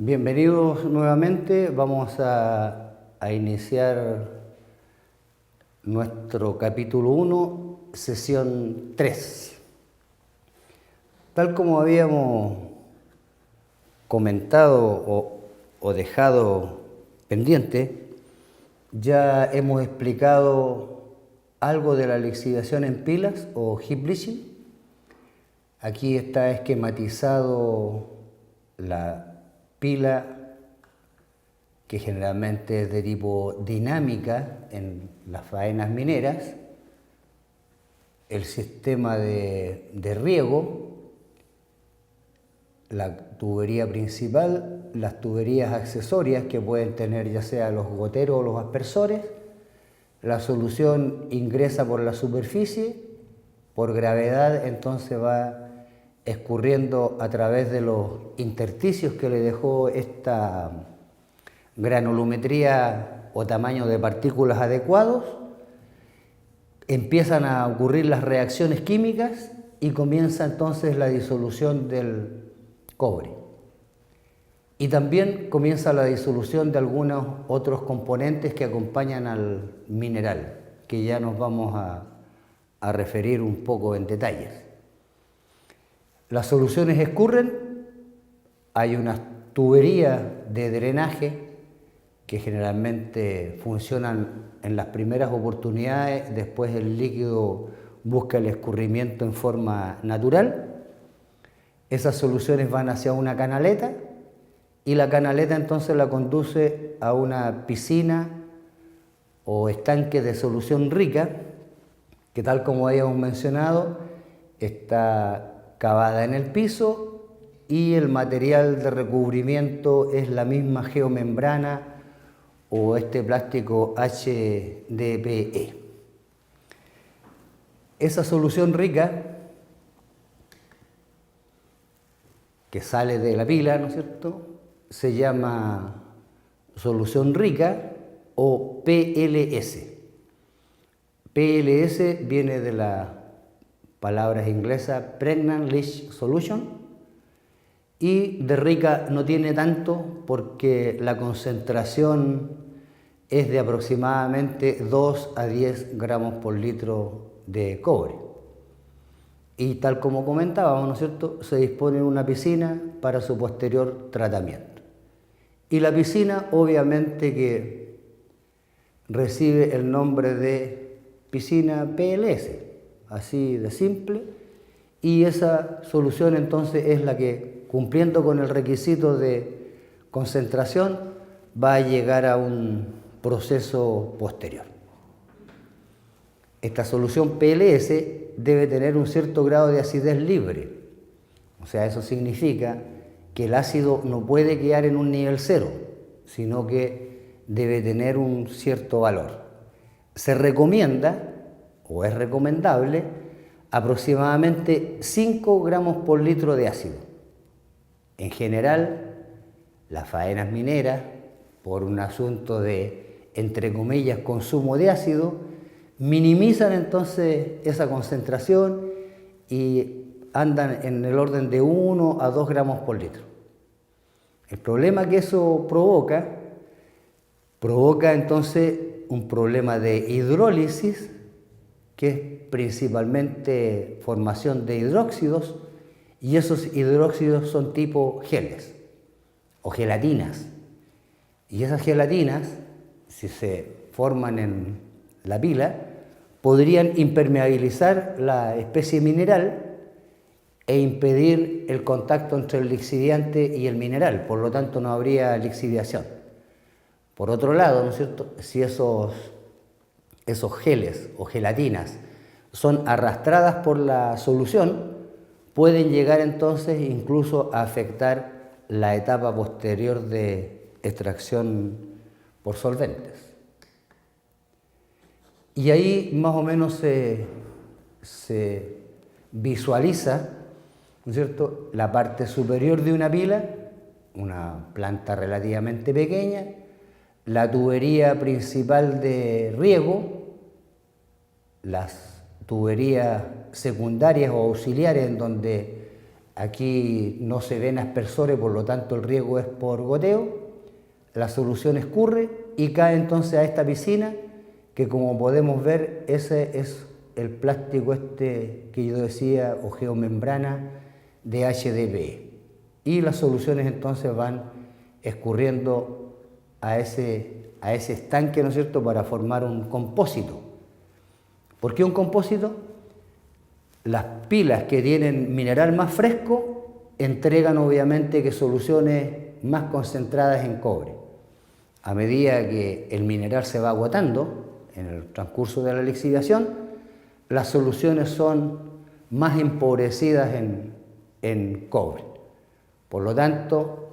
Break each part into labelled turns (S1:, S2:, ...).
S1: Bienvenidos nuevamente. Vamos a iniciar nuestro capítulo 1, sesión 3. Tal como habíamos comentado o dejado pendiente, ya hemos explicado algo de la lixiviación en pilas o heap bleaching. Aquí está esquematizado la pila, que generalmente es de tipo dinámica en las faenas mineras, el sistema de riego, la tubería principal, las tuberías accesorias que pueden tener ya sea los goteros o los aspersores. La solución ingresa por la superficie, por gravedad, entonces va escurriendo a través de los intersticios que le dejó esta granulometría o tamaño de partículas adecuados. Empiezan a ocurrir las reacciones químicas y comienza entonces la disolución del cobre. Y también comienza la disolución de algunos otros componentes que acompañan al mineral, que ya nos vamos a referir un poco en detalles. Las soluciones escurren, hay unas tuberías de drenaje que generalmente funcionan en las primeras oportunidades, después el líquido busca el escurrimiento en forma natural. Esas soluciones van hacia una canaleta y la canaleta entonces la conduce a una piscina o estanque de solución rica, que tal como habíamos mencionado, está cavada en el piso y el material de recubrimiento es la misma geomembrana o este plástico HDPE. Esa solución rica que sale de la pila, ¿no es cierto?, se llama solución rica o PLS. PLS viene de la palabras inglesas Pregnant Leach Solution, y de rica no tiene tanto porque la concentración es de aproximadamente 2 a 10 gramos por litro de cobre. Y tal como comentábamos, ¿no es cierto?, se dispone de una piscina para su posterior tratamiento. Y la piscina obviamente que recibe el nombre de piscina PLS, así de simple, y esa solución entonces es la que, cumpliendo con el requisito de concentración, va a llegar a un proceso posterior. Esta solución PLS debe tener un cierto grado de acidez libre, o sea, eso significa que el ácido no puede quedar en un nivel cero, sino que debe tener un cierto valor. Se recomienda o es recomendable aproximadamente 5 gramos por litro de ácido. En general, las faenas mineras, por un asunto de, entre comillas, consumo de ácido, minimizan entonces esa concentración y andan en el orden de 1 a 2 gramos por litro. El problema que eso provoca entonces un problema de hidrólisis, que es principalmente formación de hidróxidos, y esos hidróxidos son tipo geles o gelatinas. Y esas gelatinas, si se forman en la pila, podrían impermeabilizar la especie mineral e impedir el contacto entre el lixiviante y el mineral, por lo tanto no habría lixiviación. Por otro lado, ¿no es cierto?, si esos geles o gelatinas son arrastradas por la solución, pueden llegar entonces incluso a afectar la etapa posterior de extracción por solventes. Y ahí más o menos se visualiza, ¿no es cierto?, la parte superior de una pila, una planta relativamente pequeña, la tubería principal de riego, las tuberías secundarias o auxiliares en donde aquí no se ven aspersores, por lo tanto el riego es por goteo, la solución escurre y cae entonces a esta piscina, que como podemos ver, ese es el plástico este que yo decía, o geomembrana de HDPE. Y las soluciones entonces van escurriendo a ese estanque, ¿no es cierto?, para formar un compósito. ¿Por qué un compósito? Las pilas que tienen mineral más fresco entregan obviamente que soluciones más concentradas en cobre. A medida que el mineral se va agotando en el transcurso de la lixiviación, las soluciones son más empobrecidas en cobre. Por lo tanto,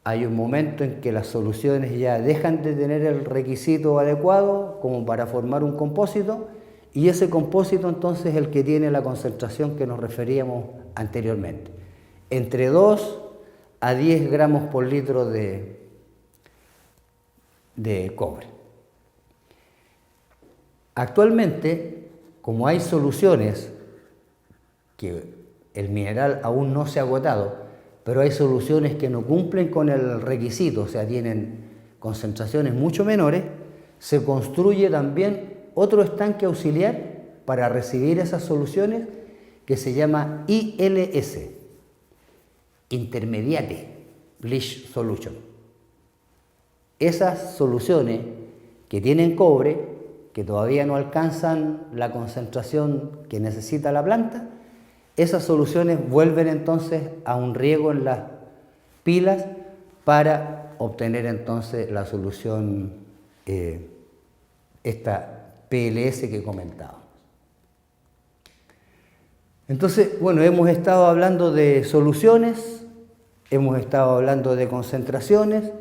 S1: hay un momento en que las soluciones ya dejan de tener el requisito adecuado como para formar un compósito, y ese compósito entonces es el que tiene la concentración que nos referíamos anteriormente, entre 2 a 10 gramos por litro de cobre. Actualmente, como hay soluciones que el mineral aún no se ha agotado, pero hay soluciones que no cumplen con el requisito, o sea, tienen concentraciones mucho menores, se construye también otro estanque auxiliar para recibir esas soluciones que se llama ILS, Intermediate Leach Solution. Esas soluciones que tienen cobre, que todavía no alcanzan la concentración que necesita la planta, esas soluciones vuelven entonces a un riego en las pilas para obtener entonces la solución, esta PLS que comentábamos. Entonces, bueno, hemos estado hablando de soluciones, hemos estado hablando de concentraciones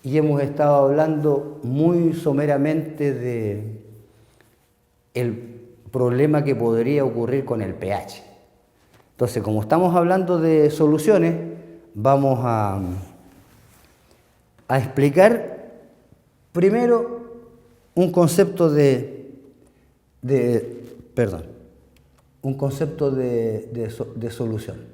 S1: y hemos estado hablando muy someramente de el problema que podría ocurrir con el pH. Entonces, como estamos hablando de soluciones, vamos a explicar primero un concepto de solución.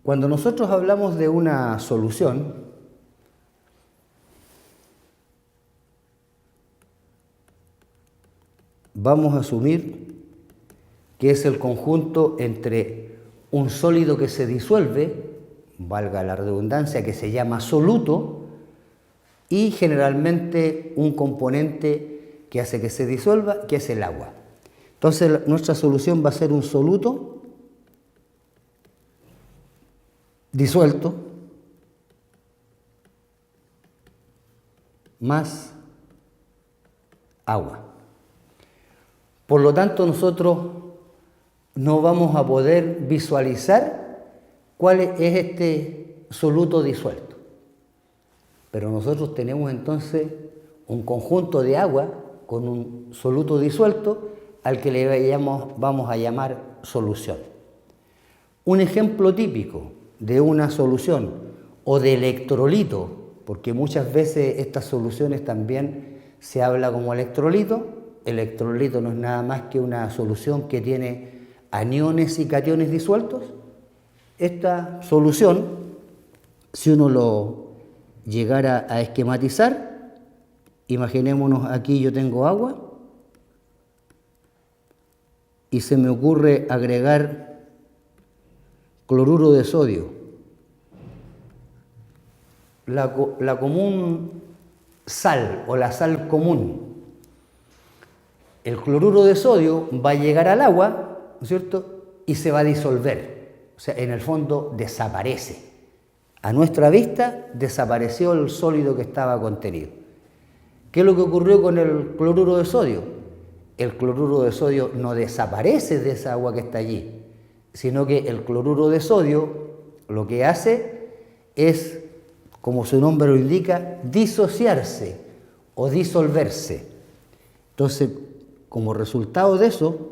S1: Cuando nosotros hablamos de una solución, vamos a asumir que es el conjunto entre un sólido que se disuelve, valga la redundancia, que se llama soluto, y generalmente un componente que hace que se disuelva, que es el agua. Entonces nuestra solución va a ser un soluto disuelto más agua. Por lo tanto, nosotros no vamos a poder visualizar cuál es este soluto disuelto. Pero nosotros tenemos entonces un conjunto de agua con un soluto disuelto al que le vamos a llamar solución. Un ejemplo típico de una solución o de electrolito, porque muchas veces estas soluciones también se habla como electrolito. Electrolito no es nada más que una solución que tiene aniones y cationes disueltos. Esta solución, si uno lo llegara a esquematizar, imaginémonos aquí yo tengo agua y se me ocurre agregar cloruro de sodio. La común sal o la sal común. El cloruro de sodio va a llegar al agua, ¿no es cierto?, y se va a disolver. O sea, en el fondo desaparece. A nuestra vista desapareció el sólido que estaba contenido. ¿Qué es lo que ocurrió con el cloruro de sodio? El cloruro de sodio no desaparece de esa agua que está allí, sino que el cloruro de sodio lo que hace es, como su nombre lo indica, disociarse o disolverse. Entonces, como resultado de eso,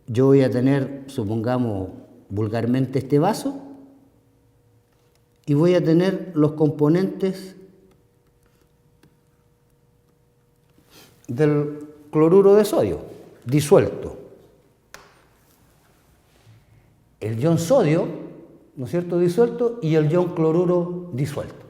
S1: yo voy a tener, supongamos vulgarmente, este vaso y voy a tener los componentes del cloruro de sodio disuelto. El ion sodio, ¿no es cierto?, disuelto, y el ion cloruro disuelto.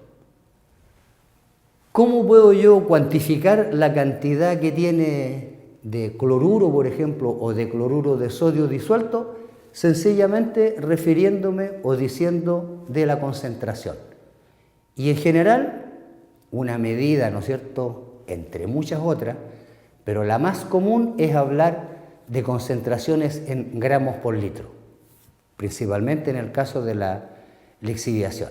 S1: ¿Cómo puedo yo cuantificar la cantidad que tiene de cloruro, por ejemplo, o de cloruro de sodio disuelto? Sencillamente refiriéndome o diciendo de la concentración. Y en general, una medida, ¿no es cierto?, entre muchas otras, pero la más común es hablar de concentraciones en gramos por litro, principalmente en el caso de la lixiviación.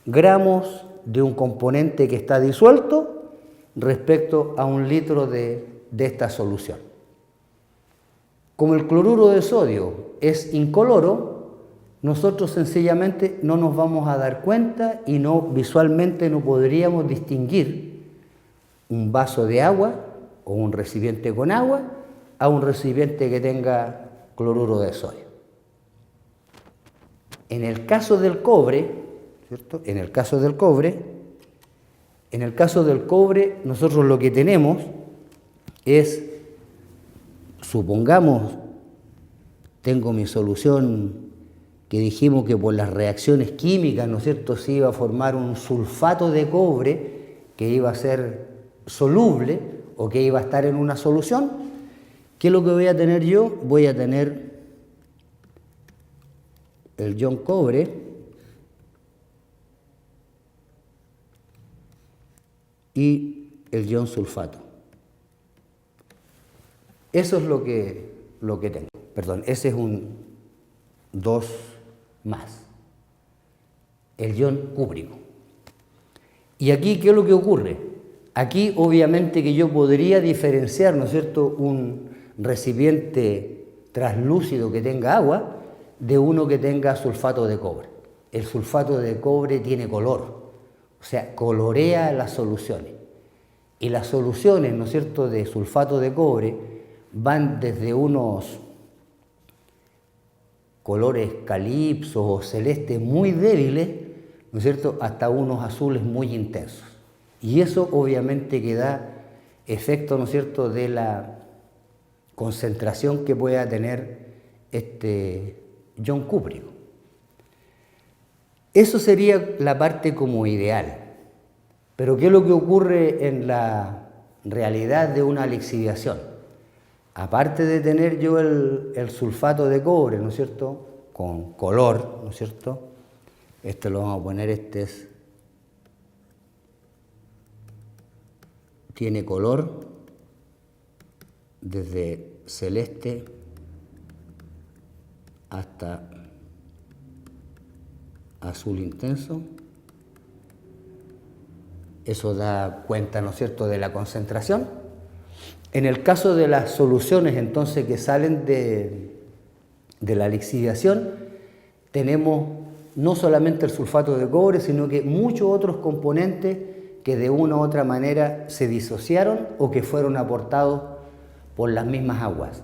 S1: Gramos de un componente que está disuelto respecto a un litro de esta solución. Como el cloruro de sodio es incoloro, nosotros sencillamente no nos vamos a dar cuenta y visualmente no podríamos distinguir un vaso de agua o un recipiente con agua a un recipiente que tenga cloruro de sodio. En el caso del cobre, ¿cierto? En el caso del cobre, nosotros lo que tenemos es, supongamos, tengo mi solución que dijimos que por las reacciones químicas, ¿no es cierto?, se iba a formar un sulfato de cobre que iba a ser soluble o que iba a estar en una solución. ¿Qué es lo que voy a tener yo? Voy a tener el ion cobre y el ion sulfato. Eso es lo que tengo. Perdón, ese es un 2 más. El ion cúprico. Y aquí, ¿qué es lo que ocurre? Aquí, obviamente, que yo podría diferenciar, ¿no es cierto?, un recipiente translúcido que tenga agua de uno que tenga sulfato de cobre. El sulfato de cobre tiene color, o sea, colorea las soluciones. Y las soluciones, ¿no es cierto?, de sulfato de cobre van desde unos colores calipsos o celestes muy débiles, ¿no es cierto?, hasta unos azules muy intensos. Y eso obviamente que da efecto, ¿no es cierto?, de la concentración que pueda tener este ion cúprico. Eso sería la parte como ideal. Pero ¿qué es lo que ocurre en la realidad de una lixiviación? Aparte de tener yo el sulfato de cobre, ¿no es cierto?, con color, ¿no es cierto? Este lo vamos a poner, tiene color desde celeste hasta azul intenso. Eso da cuenta, ¿no es cierto?, de la concentración. En el caso de las soluciones, entonces, que salen de la lixiviación, tenemos no solamente el sulfato de cobre, sino que muchos otros componentes que de una u otra manera se disociaron o que fueron aportados por las mismas aguas.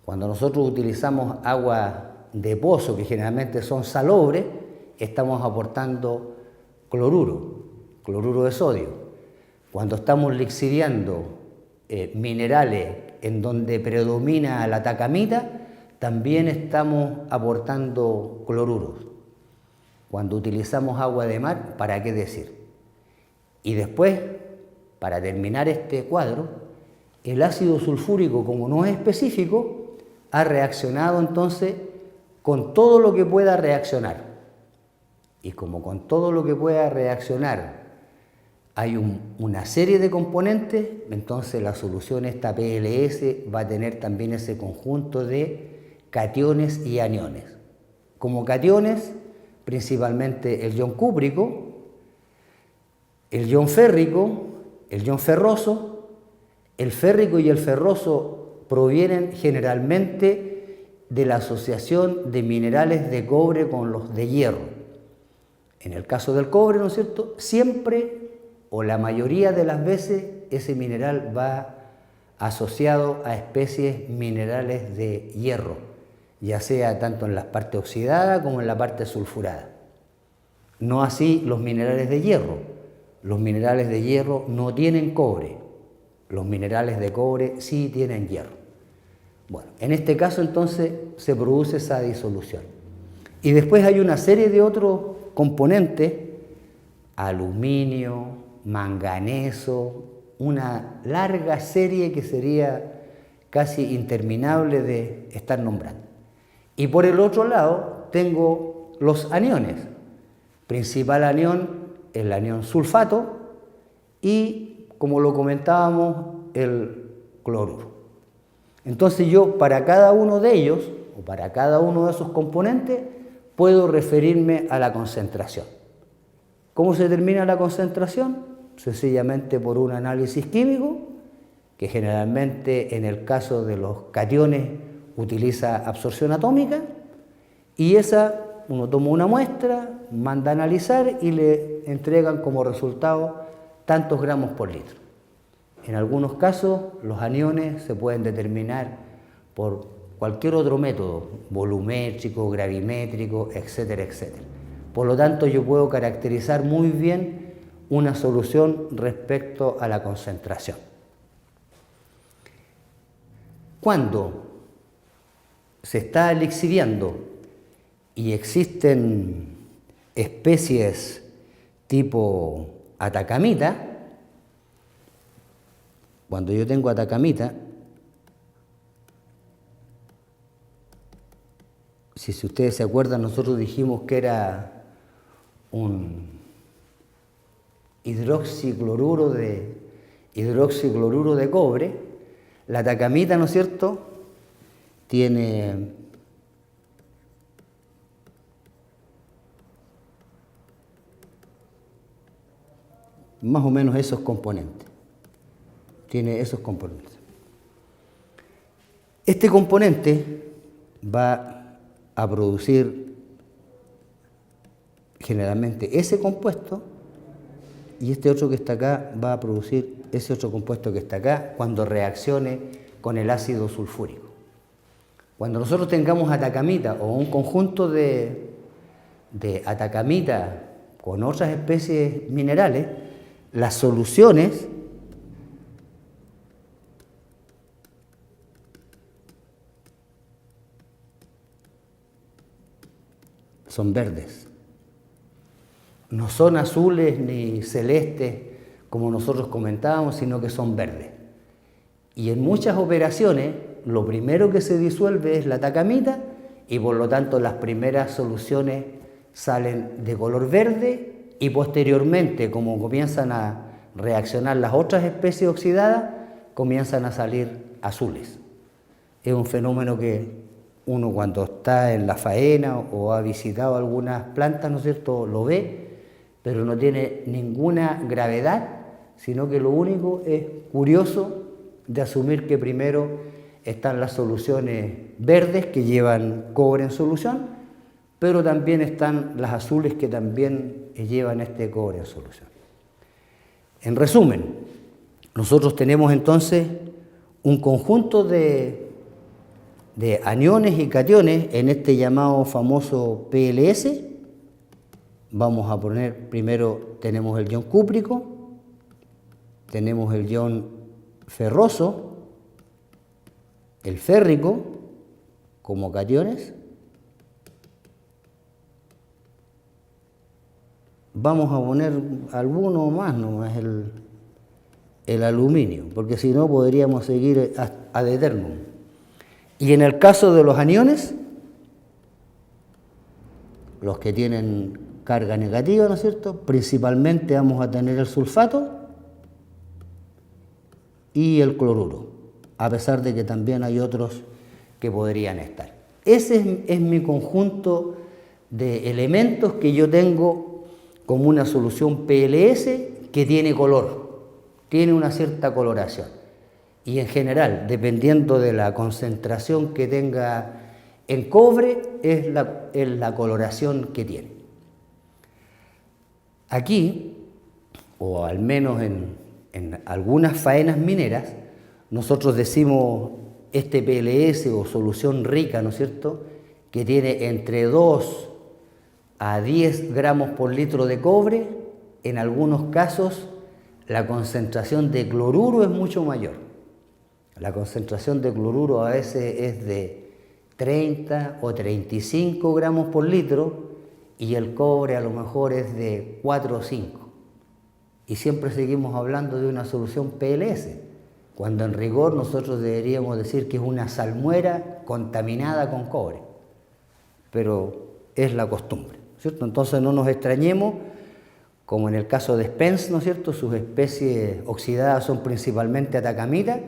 S1: Cuando nosotros utilizamos agua de pozo, que generalmente son salobres, estamos aportando cloruro de sodio. Cuando estamos lixiviando minerales en donde predomina la tacamita, también estamos aportando cloruros. Cuando utilizamos agua de mar, ¿para qué decir? Y después, para terminar este cuadro, el ácido sulfúrico, como no es específico, ha reaccionado entonces con todo lo que pueda reaccionar. Y como con todo lo que pueda reaccionar hay una serie de componentes, entonces la solución esta PLS va a tener también ese conjunto de cationes y aniones. Como cationes, principalmente el ion cúprico, el ion férrico, el ion ferroso. El férrico y el ferroso provienen generalmente de la asociación de minerales de cobre con los de hierro. En el caso del cobre, ¿no es cierto?, siempre o la mayoría de las veces ese mineral va asociado a especies minerales de hierro, ya sea tanto en la parte oxidada como en la parte sulfurada. No así los minerales de hierro. Los minerales de hierro no tienen cobre, los minerales de cobre sí tienen hierro. Bueno, en este caso entonces se produce esa disolución. Y después hay una serie de otros componentes, aluminio, manganeso, una larga serie que sería casi interminable de estar nombrando. Y por el otro lado tengo los aniones. Principal anión, el anión sulfato y, como lo comentábamos, el cloruro. Entonces yo para cada uno de ellos, o para cada uno de esos componentes, puedo referirme a la concentración. ¿Cómo se determina la concentración? Sencillamente por un análisis químico, que generalmente en el caso de los cationes utiliza absorción atómica, y esa uno toma una muestra, manda a analizar y le entregan como resultado tantos gramos por litro. En algunos casos los aniones se pueden determinar por cualquier otro método, volumétrico, gravimétrico, etcétera, etcétera. Por lo tanto, yo puedo caracterizar muy bien una solución respecto a la concentración. Cuando se está lixiviando y existen especies tipo atacamita, cuando yo tengo atacamita, si ustedes se acuerdan, nosotros dijimos que era un hidroxicloruro de cobre. La atacamita, ¿no es cierto?, tiene más o menos esos componentes. Tiene esos componentes. Este componente va a producir generalmente ese compuesto, y este otro que está acá va a producir ese otro compuesto que está acá cuando reaccione con el ácido sulfúrico. Cuando nosotros tengamos atacamita o un conjunto de atacamita con otras especies minerales, las soluciones son verdes. No son azules ni celestes como nosotros comentábamos, sino que son verdes. Y en muchas operaciones lo primero que se disuelve es la atacamita y por lo tanto las primeras soluciones salen de color verde y posteriormente, como comienzan a reaccionar las otras especies oxidadas, comienzan a salir azules. Es un fenómeno que uno cuando está en la faena o ha visitado algunas plantas, ¿no es cierto?, lo ve, pero no tiene ninguna gravedad, sino que lo único es curioso de asumir que primero están las soluciones verdes que llevan cobre en solución, pero también están las azules que también llevan este cobre en solución. En resumen, nosotros tenemos entonces un conjunto de aniones y cationes en este llamado famoso PLS. Vamos a poner, primero tenemos el ion cúprico, tenemos el ion ferroso, el férrico como cationes. Vamos a poner alguno más, nomás el aluminio, porque si no podríamos seguir ad eternum. Y en el caso de los aniones, los que tienen carga negativa, ¿no es cierto?, principalmente vamos a tener el sulfato y el cloruro, a pesar de que también hay otros que podrían estar. Ese es mi conjunto de elementos que yo tengo como una solución PLS que tiene color, tiene una cierta coloración. Y en general, dependiendo de la concentración que tenga en cobre, es la coloración que tiene. Aquí, o al menos en algunas faenas mineras, nosotros decimos este PLS o solución rica, ¿no es cierto?, que tiene entre 2 a 10 gramos por litro de cobre, en algunos casos la concentración de cloruro es mucho mayor. La concentración de cloruro a veces es de 30 o 35 gramos por litro y el cobre a lo mejor es de 4 o 5. Y siempre seguimos hablando de una solución PLS, cuando en rigor nosotros deberíamos decir que es una salmuera contaminada con cobre. Pero es la costumbre, ¿cierto? Entonces no nos extrañemos, como en el caso de Spence, ¿no es cierto? Sus especies oxidadas son principalmente atacamita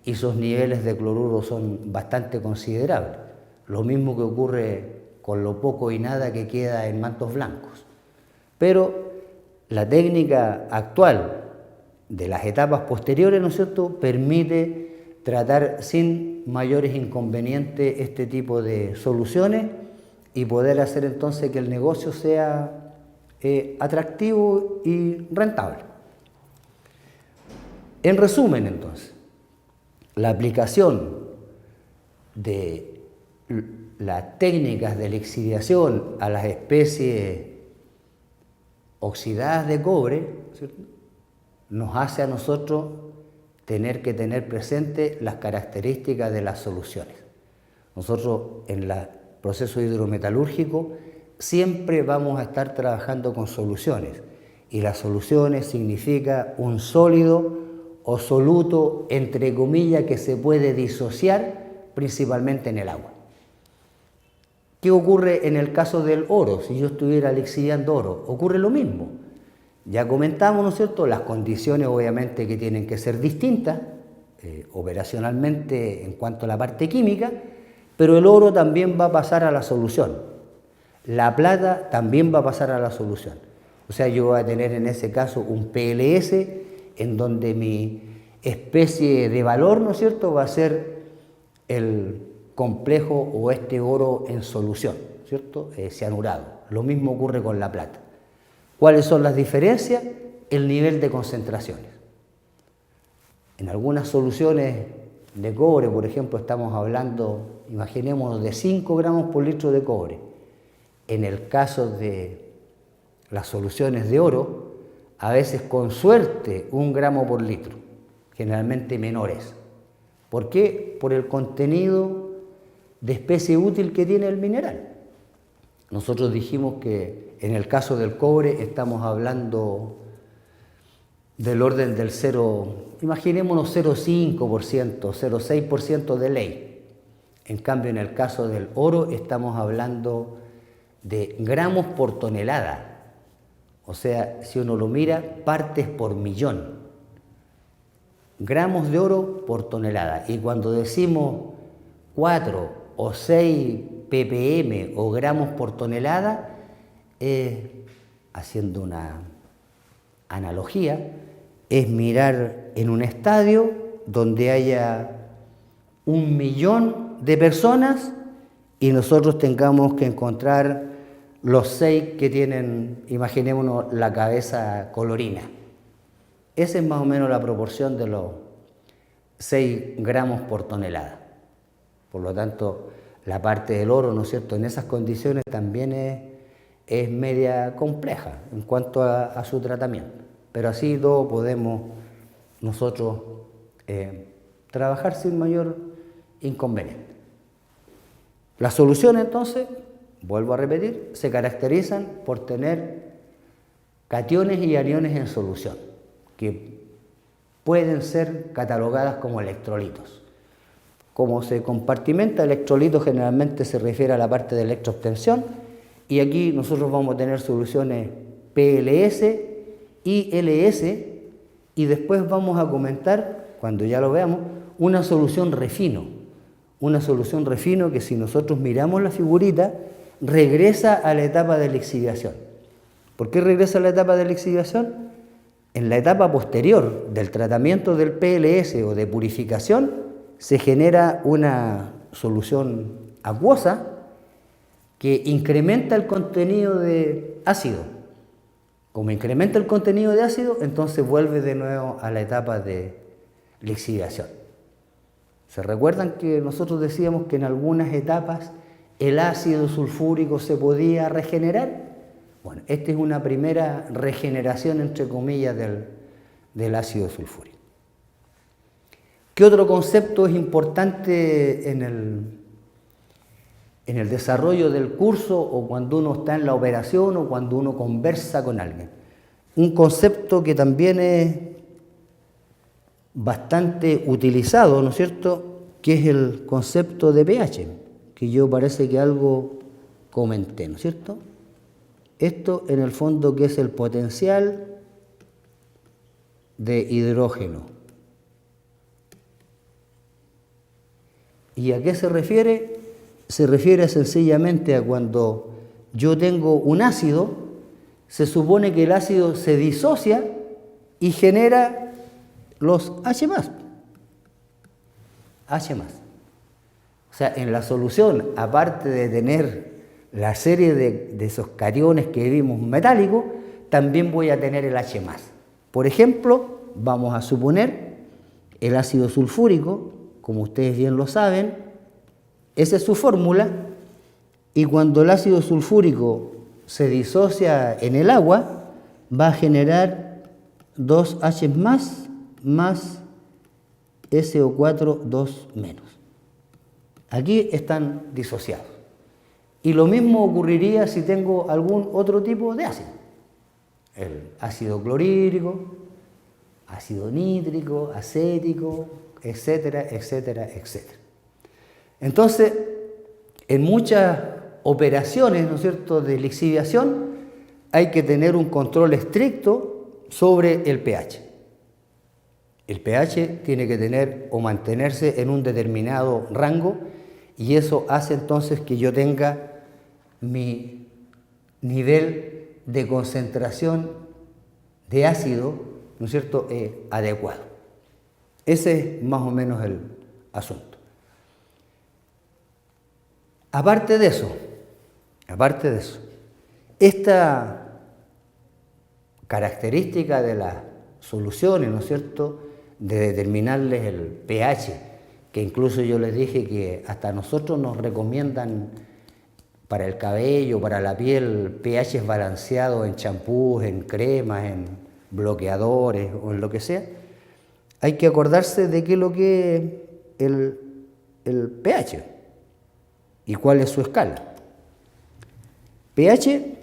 S1: y sus niveles de cloruro son bastante considerables. Lo mismo que ocurre con lo poco y nada que queda en mantos blancos. Pero la técnica actual de las etapas posteriores, ¿no es cierto?, permite tratar sin mayores inconvenientes este tipo de soluciones y poder hacer entonces que el negocio sea atractivo y rentable. En resumen, entonces, la aplicación de las técnicas de lixiviación a las especies oxidadas de cobre, ¿cierto?, nos hace a nosotros tener que tener presente las características de las soluciones. Nosotros en el proceso hidrometalúrgico siempre vamos a estar trabajando con soluciones, y las soluciones significa un sólido o soluto, entre comillas, que se puede disociar principalmente en el agua. ¿Qué ocurre en el caso del oro? Si yo estuviera lixiviando oro, ocurre lo mismo. Ya comentamos, ¿no es cierto?, las condiciones obviamente que tienen que ser distintas operacionalmente en cuanto a la parte química, pero el oro también va a pasar a la solución. La plata también va a pasar a la solución. O sea, yo voy a tener en ese caso un PLS en donde mi especie de valor, ¿no es cierto?, va a ser el complejo o este oro en solución, ¿cierto?, cianurado. Lo mismo ocurre con la plata. ¿Cuáles son las diferencias? El nivel de concentraciones. En algunas soluciones de cobre, por ejemplo, estamos hablando, imaginémonos, de 5 gramos por litro de cobre. En el caso de las soluciones de oro, a veces con suerte 1 gramo por litro, generalmente menores. ¿Por qué? Por el contenido de especie útil que tiene el mineral. Nosotros dijimos que en el caso del cobre estamos hablando del orden del 0, imaginémonos 0,5%, 0,6% de ley. En cambio, en el caso del oro estamos hablando de gramos por tonelada. O sea, si uno lo mira, partes por millón. Gramos de oro por tonelada. Y cuando decimos 4 o 6 ppm o gramos por tonelada, haciendo una analogía, es mirar en un estadio donde haya 1 millón de personas y nosotros tengamos que encontrar los 6 que tienen, imaginémonos, la cabeza colorina. Esa es más o menos la proporción de los 6 gramos por tonelada. Por lo tanto, la parte del oro, ¿no es cierto?, en esas condiciones también es media compleja en cuanto a su tratamiento. Pero así todo podemos nosotros trabajar sin mayor inconveniente. Las soluciones, entonces, vuelvo a repetir, se caracterizan por tener cationes y aniones en solución, que pueden ser catalogadas como electrolitos. Como se compartimenta, electrolito generalmente se refiere a la parte de electroobtención, y aquí nosotros vamos a tener soluciones PLS y LS, y después vamos a comentar, cuando ya lo veamos, una solución refino. Una solución refino que, si nosotros miramos la figurita, regresa a la etapa de lixiviación. ¿Por qué regresa a la etapa de lixiviación? En la etapa posterior del tratamiento del PLS o de purificación, se genera una solución acuosa que incrementa el contenido de ácido. Como incrementa el contenido de ácido, entonces vuelve de nuevo a la etapa de lixiviación. ¿Se recuerdan que nosotros decíamos que en algunas etapas el ácido sulfúrico se podía regenerar? Bueno, esta es una primera regeneración, entre comillas, del ácido sulfúrico. ¿Qué otro concepto es importante en el desarrollo del curso o cuando uno está en la operación o cuando uno conversa con alguien? Un concepto que también es bastante utilizado, ¿no es cierto?, que es el concepto de pH, que yo parece que algo comenté, ¿no es cierto? Esto en el fondo que es el potencial de hidrógeno. ¿Y a qué se refiere? Se refiere sencillamente a cuando yo tengo un ácido, se supone que el ácido se disocia y genera los H+. H+. O sea, en la solución, aparte de tener la serie de esos cariones que vimos metálicos, también voy a tener el H+. Por ejemplo, vamos a suponer el ácido sulfúrico, como ustedes bien lo saben, esa es su fórmula, y cuando el ácido sulfúrico se disocia en el agua, va a generar 2H más SO4 2-. Aquí están disociados. Y lo mismo ocurriría si tengo algún otro tipo de ácido. El ácido clorhídrico, ácido nítrico, acético, etcétera, etcétera, etcétera. Entonces, en muchas operaciones, ¿no es cierto?, de lixiviación, hay que tener un control estricto sobre el pH. El pH tiene que tener o mantenerse en un determinado rango y eso hace entonces que yo tenga mi nivel de concentración de ácido, ¿no es cierto?, adecuado. Ese es más o menos el asunto. Aparte de eso, esta característica de las soluciones, ¿no es cierto?, de determinarles el pH, que incluso yo les dije que hasta nosotros nos recomiendan para el cabello, para la piel, pH balanceados en champús, en cremas, en bloqueadores o en lo que sea. Hay que acordarse de qué es lo que es el pH y cuál es su escala. pH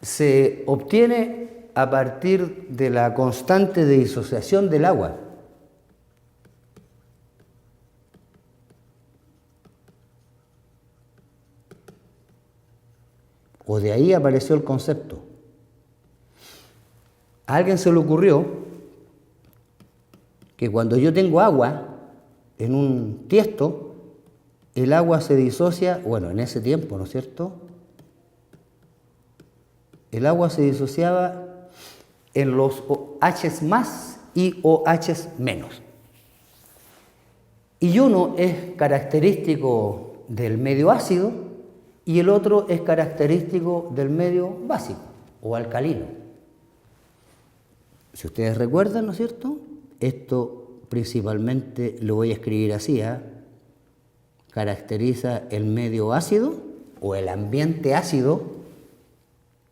S1: se obtiene a partir de la constante de disociación del agua. O de ahí apareció el concepto. A alguien se le ocurrió que cuando yo tengo agua en un tiesto, el agua se disocia, bueno, en ese tiempo, ¿no es cierto?, el agua se disociaba en los OH más y OH menos. Y uno es característico del medio ácido y el otro es característico del medio básico o alcalino. Si ustedes recuerdan, ¿no es cierto?, esto principalmente lo voy a escribir así, caracteriza el medio ácido o el ambiente ácido.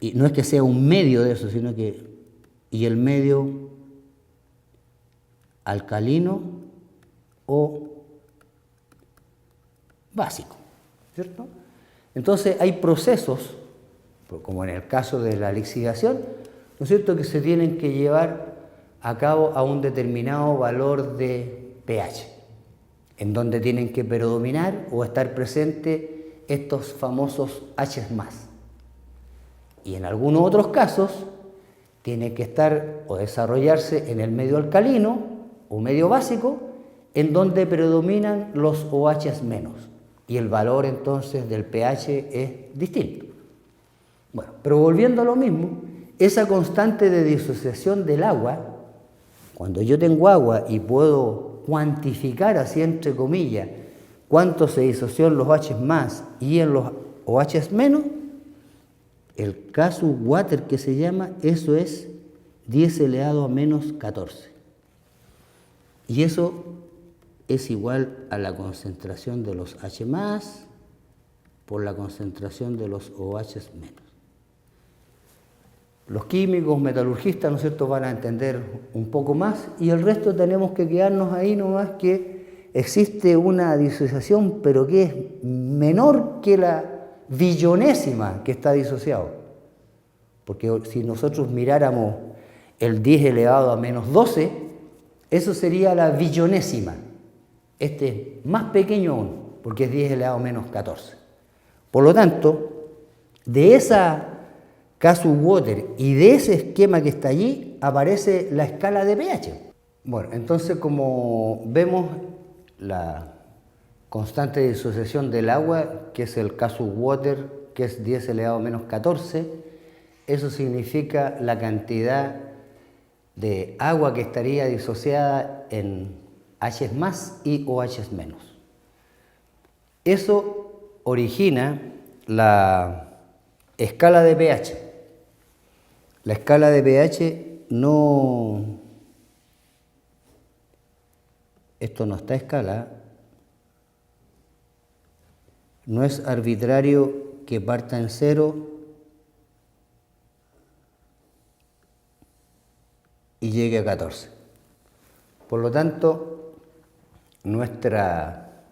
S1: Y no es que sea un medio de eso, sino que, y el medio alcalino o básico, ¿cierto? Entonces hay procesos, como en el caso de la lixiviación, ¿no es cierto?, que se tienen que llevar a cabo a un determinado valor de pH, en donde tienen que predominar o estar presentes estos famosos H+. Y en algunos otros casos tiene que estar o desarrollarse en el medio alcalino o medio básico, en donde predominan los OH menos y el valor entonces del pH es distinto. Bueno, pero volviendo a lo mismo, esa constante de disociación del agua, cuando yo tengo agua y puedo cuantificar así entre comillas cuánto se disoció en los OH más y en los OH menos, el caso water que se llama, eso es 10 elevado a menos 14. Y eso es igual a la concentración de los H+ por la concentración de los OH-. Los químicos, metalurgistas, ¿no es cierto?, van a entender un poco más, y el resto tenemos que quedarnos ahí nomás que existe una disociación, pero que es menor que la billonésima que está disociado. Porque si nosotros miráramos el 10 elevado a menos 12, eso sería la billonésima. Este es más pequeño aún, porque es 10 elevado a menos 14. Por lo tanto, de esa Casull-Water y de ese esquema que está allí, aparece la escala de pH. Bueno, entonces como vemos, la constante de disociación del agua, que es el Casull-Water, que es 10 elevado a menos 14, eso significa la cantidad de agua que estaría disociada en H más y OH menos. Eso origina la escala de pH. La escala de pH esto no está a escala, no es arbitrario que parta en 0 y llegue a 14. Por lo tanto, nuestra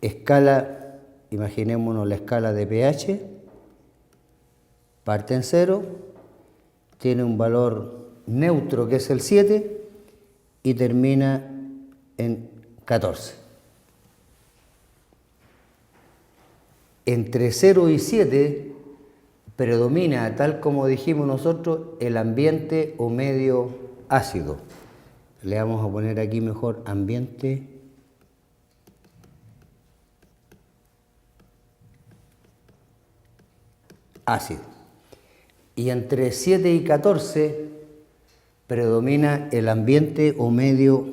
S1: escala, imaginémonos la escala de pH, parte en 0, tiene un valor neutro que es el 7 y termina en 14. Entre 0 y 7 predomina, tal como dijimos nosotros, el ambiente o medio ácido. Le vamos a poner aquí mejor ambiente ácido. Y entre 7 y 14 predomina el ambiente o medio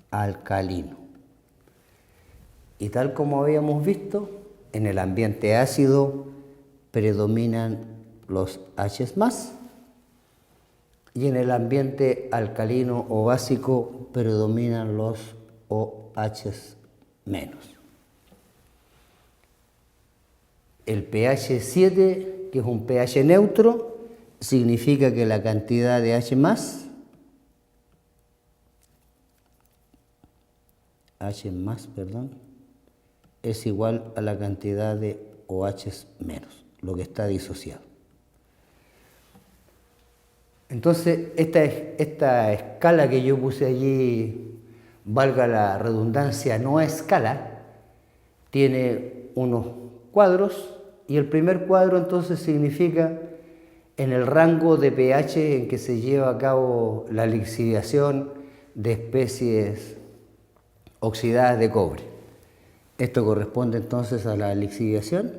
S1: alcalino. Y tal como habíamos visto, en el ambiente ácido predominan los H más y en el ambiente alcalino o básico predominan los OH menos. El pH 7, que es un pH neutro, significa que la cantidad de H más es igual a la cantidad de OH menos, lo que está disociado. Entonces, esta escala que yo puse allí, valga la redundancia, no escala, tiene unos cuadros, y el primer cuadro entonces significa en el rango de pH en que se lleva a cabo la lixiviación de especies oxidadas de cobre. Esto corresponde entonces a la lixiviación.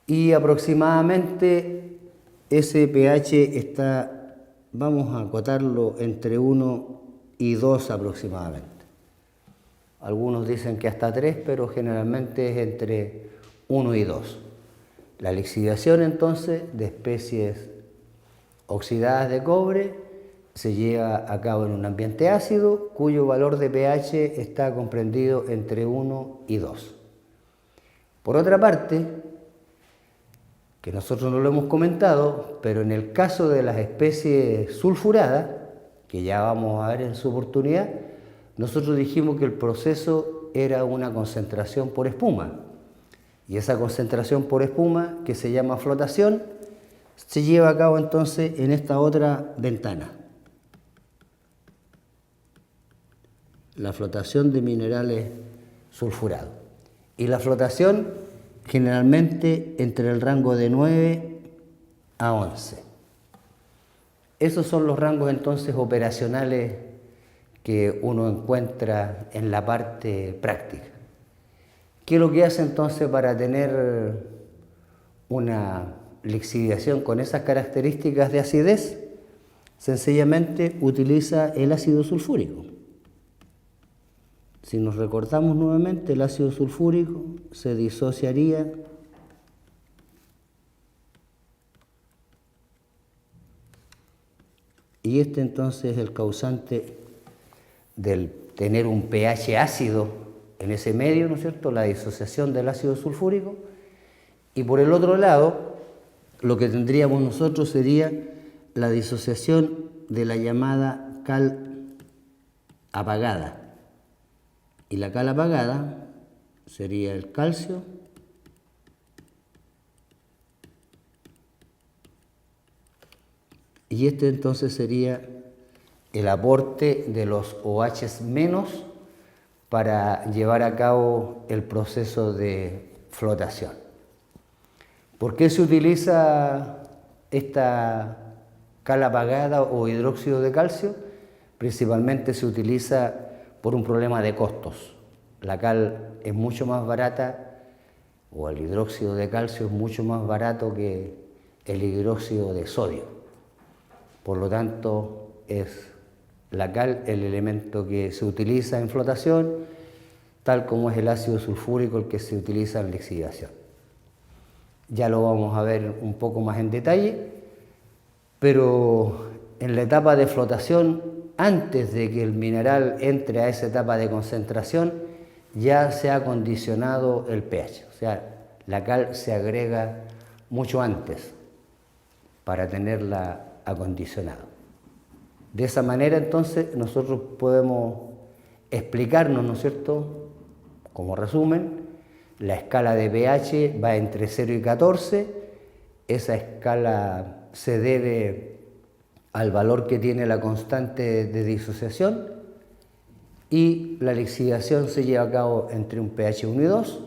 S1: Y aproximadamente ese pH está, vamos a acotarlo entre 1 y 2 aproximadamente. Algunos dicen que hasta 3, pero generalmente es entre 1 y 2. La lixiviación entonces de especies oxidadas de cobre se lleva a cabo en un ambiente ácido cuyo valor de pH está comprendido entre 1 y 2. Por otra parte, que nosotros no lo hemos comentado, pero en el caso de las especies sulfuradas, que ya vamos a ver en su oportunidad, nosotros dijimos que el proceso era una concentración por espuma. Y esa concentración por espuma, que se llama flotación, se lleva a cabo entonces en esta otra ventana. La flotación de minerales sulfurados. Y la flotación generalmente entre el rango de 9 a 11. Esos son los rangos entonces operacionales que uno encuentra en la parte práctica. ¿Qué es lo que hace entonces para tener una lixiviación con esas características de acidez? Sencillamente utiliza el ácido sulfúrico. Si nos recordamos nuevamente, el ácido sulfúrico se disociaría y este entonces es el causante del tener un pH ácido en ese medio, ¿no es cierto?, la disociación del ácido sulfúrico, y por el otro lado, lo que tendríamos nosotros sería la disociación de la llamada cal apagada. Y la cal apagada sería el calcio y este entonces sería el aporte de los OH menos para llevar a cabo el proceso de flotación. ¿Por qué se utiliza esta cal apagada o hidróxido de calcio? Principalmente se utiliza por un problema de costos. La cal es mucho más barata, o el hidróxido de calcio es mucho más barato que el hidróxido de sodio. Por lo tanto, es la cal el elemento que se utiliza en flotación, tal como es el ácido sulfúrico el que se utiliza en lixiviación. Ya lo vamos a ver un poco más en detalle, pero en la etapa de flotación, antes de que el mineral entre a esa etapa de concentración, ya se ha condicionado el pH, o sea, la cal se agrega mucho antes para tenerla acondicionada. De esa manera, entonces, nosotros podemos explicarnos, ¿no es cierto?, como resumen, la escala de pH va entre 0 y 14, esa escala se debe al valor que tiene la constante de disociación y la lixiviación se lleva a cabo entre un pH 1 y 2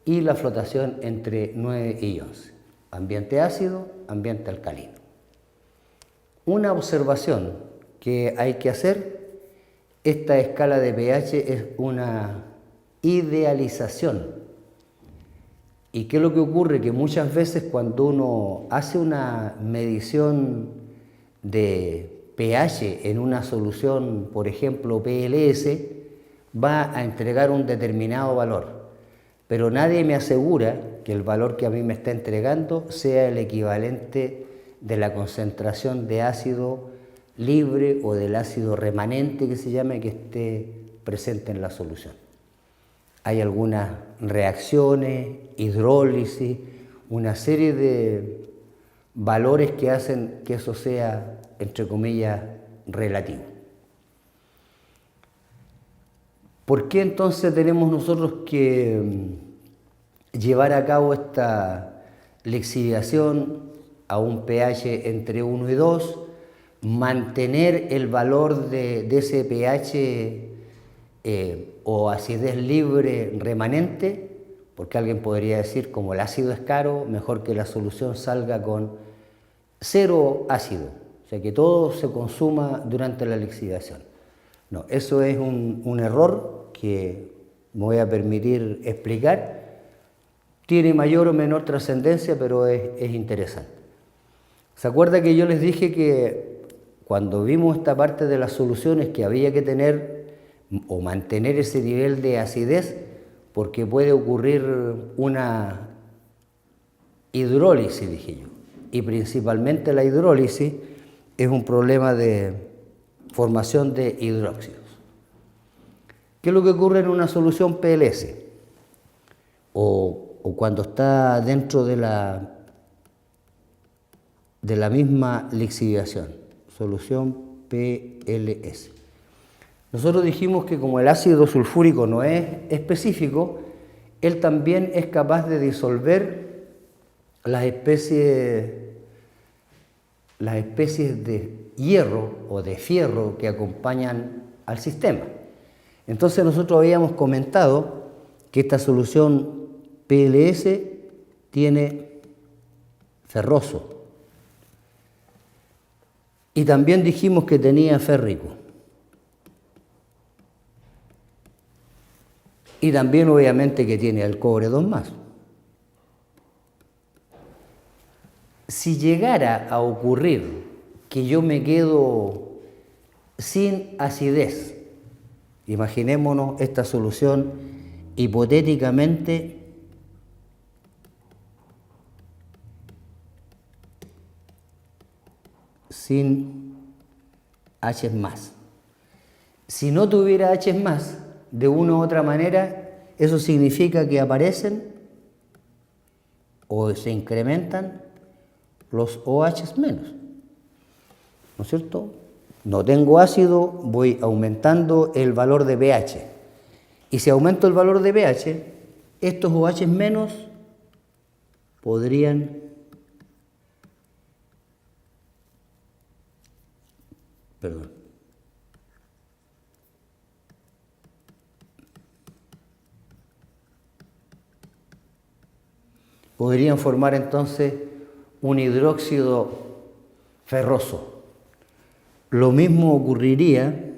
S1: y la flotación entre 9 y 11, ambiente ácido, ambiente alcalino. Una observación que hay que hacer, esta escala de pH es una idealización. ¿Y qué es lo que ocurre? Que muchas veces cuando uno hace una medición de pH en una solución, por ejemplo PLS, va a entregar un determinado valor, pero nadie me asegura que el valor que a mí me está entregando sea el equivalente de la concentración de ácido libre o del ácido remanente que se llame que esté presente en la solución. Hay algunas reacciones, hidrólisis, una serie de valores que hacen que eso sea, entre comillas, relativo. ¿Por qué entonces tenemos nosotros que llevar a cabo esta lixiviación a un pH entre 1 y 2, mantener el valor de ese pH o acidez libre remanente? Porque alguien podría decir, como el ácido es caro, mejor que la solución salga con 0 ácido, o sea que todo se consuma durante la lixiviación. No, eso es un error que me voy a permitir explicar. Tiene mayor o menor trascendencia, pero es interesante. ¿Se acuerda que yo les dije que cuando vimos esta parte de las soluciones que había que tener o mantener ese nivel de acidez porque puede ocurrir una hidrólisis, dije yo, y principalmente la hidrólisis es un problema de formación de hidróxidos. ¿Qué es lo que ocurre en una solución PLS? O cuando está dentro de la misma lixiviación, solución PLS. Nosotros dijimos que como el ácido sulfúrico no es específico, él también es capaz de disolver las especies de hierro o de fierro que acompañan al sistema. Entonces nosotros habíamos comentado que esta solución PLS tiene ferroso y también dijimos que tenía férrico. Y también obviamente que tiene el cobre 2+. Si llegara a ocurrir que yo me quedo sin acidez, imaginémonos esta solución hipotéticamente sin H+. Si no tuviera H más, de una u otra manera, eso significa que aparecen o se incrementan los OH menos, ¿no es cierto? No tengo ácido, voy aumentando el valor de pH. Y si aumento el valor de pH, estos OH menos podrían formar entonces un hidróxido ferroso. Lo mismo ocurriría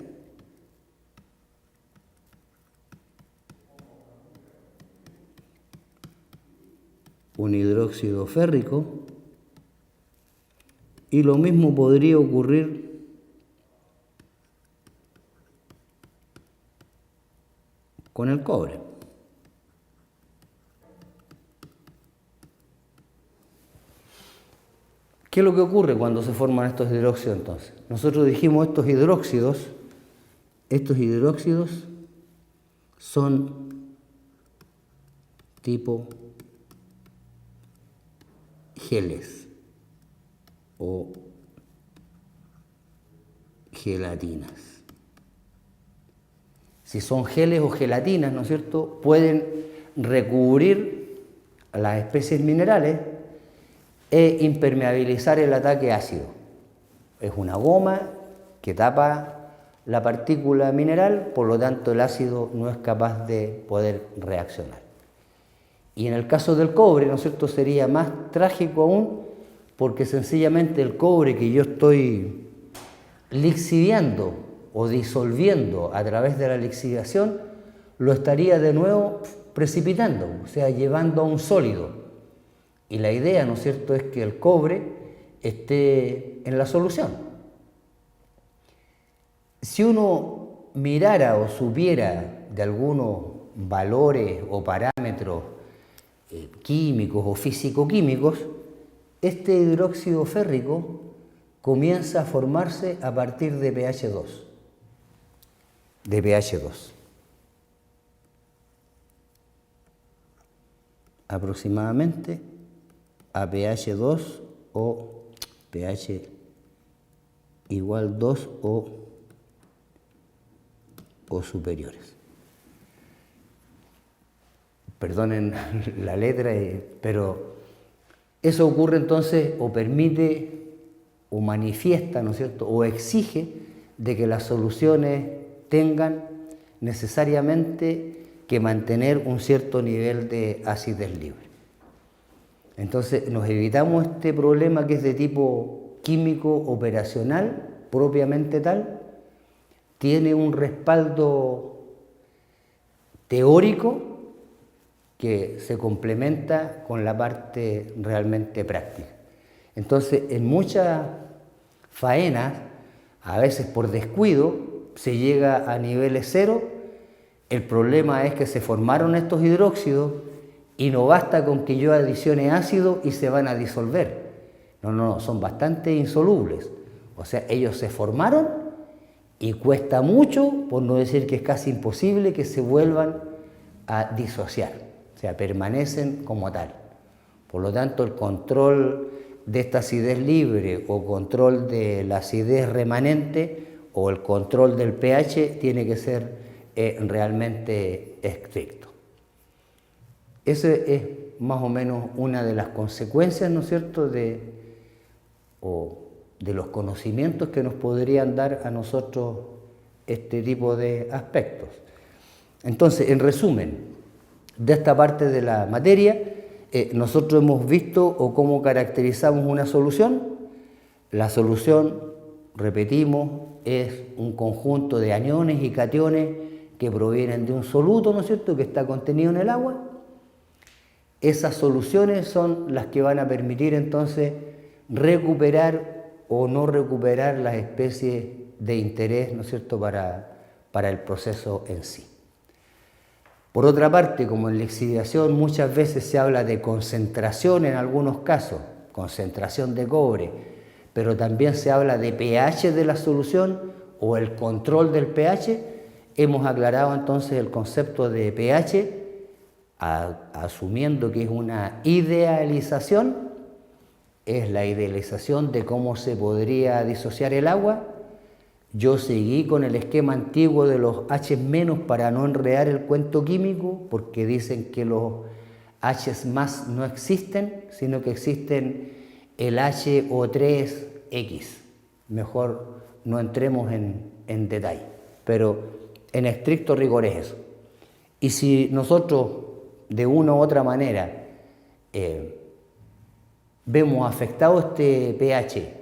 S1: un hidróxido férrico y lo mismo podría ocurrir con el cobre. ¿Qué es lo que ocurre cuando se forman estos hidróxidos entonces? Nosotros dijimos estos hidróxidos son tipo geles o gelatinas. Si son geles o gelatinas, ¿no es cierto?, pueden recubrir las especies minerales e impermeabilizar el ataque ácido. Es una goma que tapa la partícula mineral, por lo tanto el ácido no es capaz de poder reaccionar. Y en el caso del cobre, ¿no es cierto?, sería más trágico aún, porque sencillamente el cobre que yo estoy lixiviando o disolviendo a través de la lixiviación, lo estaría de nuevo precipitando, o sea, llevando a un sólido. Y la idea, ¿no es cierto?, es que el cobre esté en la solución. Si uno mirara o supiera de algunos valores o parámetros químicos o físico-químicos, este hidróxido férrico comienza a formarse a partir de pH 2. De pH 2. Aproximadamente a pH 2 o pH igual 2 o superiores. Perdonen la letra, pero eso ocurre entonces o permite o manifiesta, ¿no es cierto?, o exige de que las soluciones tengan necesariamente que mantener un cierto nivel de acidez libre. Entonces nos evitamos este problema que es de tipo químico operacional, propiamente tal, tiene un respaldo teórico que se complementa con la parte realmente práctica. Entonces, en muchas faenas, a veces por descuido, se llega a niveles cero. El problema es que se formaron estos hidróxidos y no basta con que yo adicione ácido y se van a disolver. No, son bastante insolubles. O sea, ellos se formaron y cuesta mucho, por no decir que es casi imposible, que se vuelvan a disociar. O sea, permanecen como tal. Por lo tanto, el control de esta acidez libre o control de la acidez remanente o el control del pH tiene que ser realmente estricto. Esa es más o menos una de las consecuencias, ¿no es cierto?, de los conocimientos que nos podrían dar a nosotros este tipo de aspectos. Entonces, en resumen, de esta parte de la materia, nosotros hemos visto o cómo caracterizamos una solución. La solución, repetimos, es un conjunto de aniones y cationes que provienen de un soluto, ¿no es cierto?, que está contenido en el agua. Esas soluciones son las que van a permitir entonces recuperar o no recuperar las especies de interés, ¿no es cierto?, para el proceso en sí. Por otra parte, como en lixiviación muchas veces se habla de concentración en algunos casos, concentración de cobre, pero también se habla de pH de la solución o el control del pH, hemos aclarado entonces el concepto de pH, asumiendo que es una idealización, es la idealización de cómo se podría disociar el agua. Yo seguí con el esquema antiguo de los H- para no enredar el cuento químico, porque dicen que los H+ no existen, sino que existen el HO3X. Mejor no entremos en detalle, pero en estricto rigor es eso. Y si nosotros de una u otra manera vemos afectado este pH,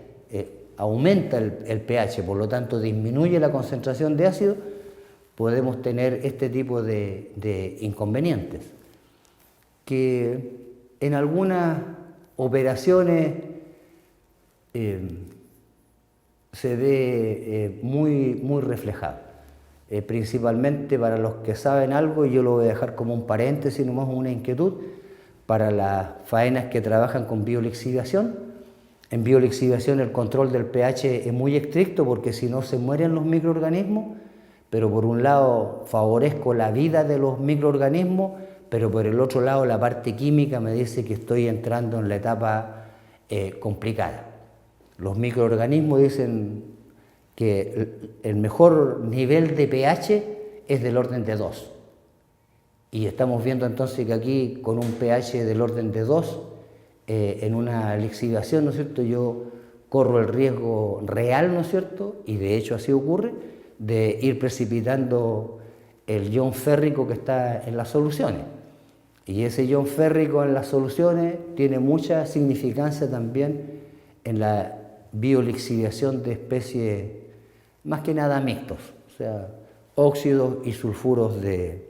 S1: aumenta el pH, por lo tanto disminuye la concentración de ácido, podemos tener este tipo de inconvenientes, que en algunas operaciones se ve muy reflejado. Principalmente para los que saben algo, y yo lo voy a dejar como un paréntesis, nomás una inquietud, para las faenas que trabajan con biolixiviación. En biolixiviación el control del pH es muy estricto porque si no se mueren los microorganismos, pero por un lado favorezco la vida de los microorganismos, pero por el otro lado la parte química me dice que estoy entrando en la etapa complicada. Los microorganismos dicen que el mejor nivel de pH es del orden de 2. Y estamos viendo entonces que aquí con un pH del orden de 2, en una lixiviación, ¿no es cierto?, yo corro el riesgo real, ¿no es cierto?, y de hecho así ocurre, de ir precipitando el ion férrico que está en las soluciones. Y ese ion férrico en las soluciones tiene mucha significancia también en la biolixiviación de especies, más que nada mixtos, o sea, óxidos y sulfuros de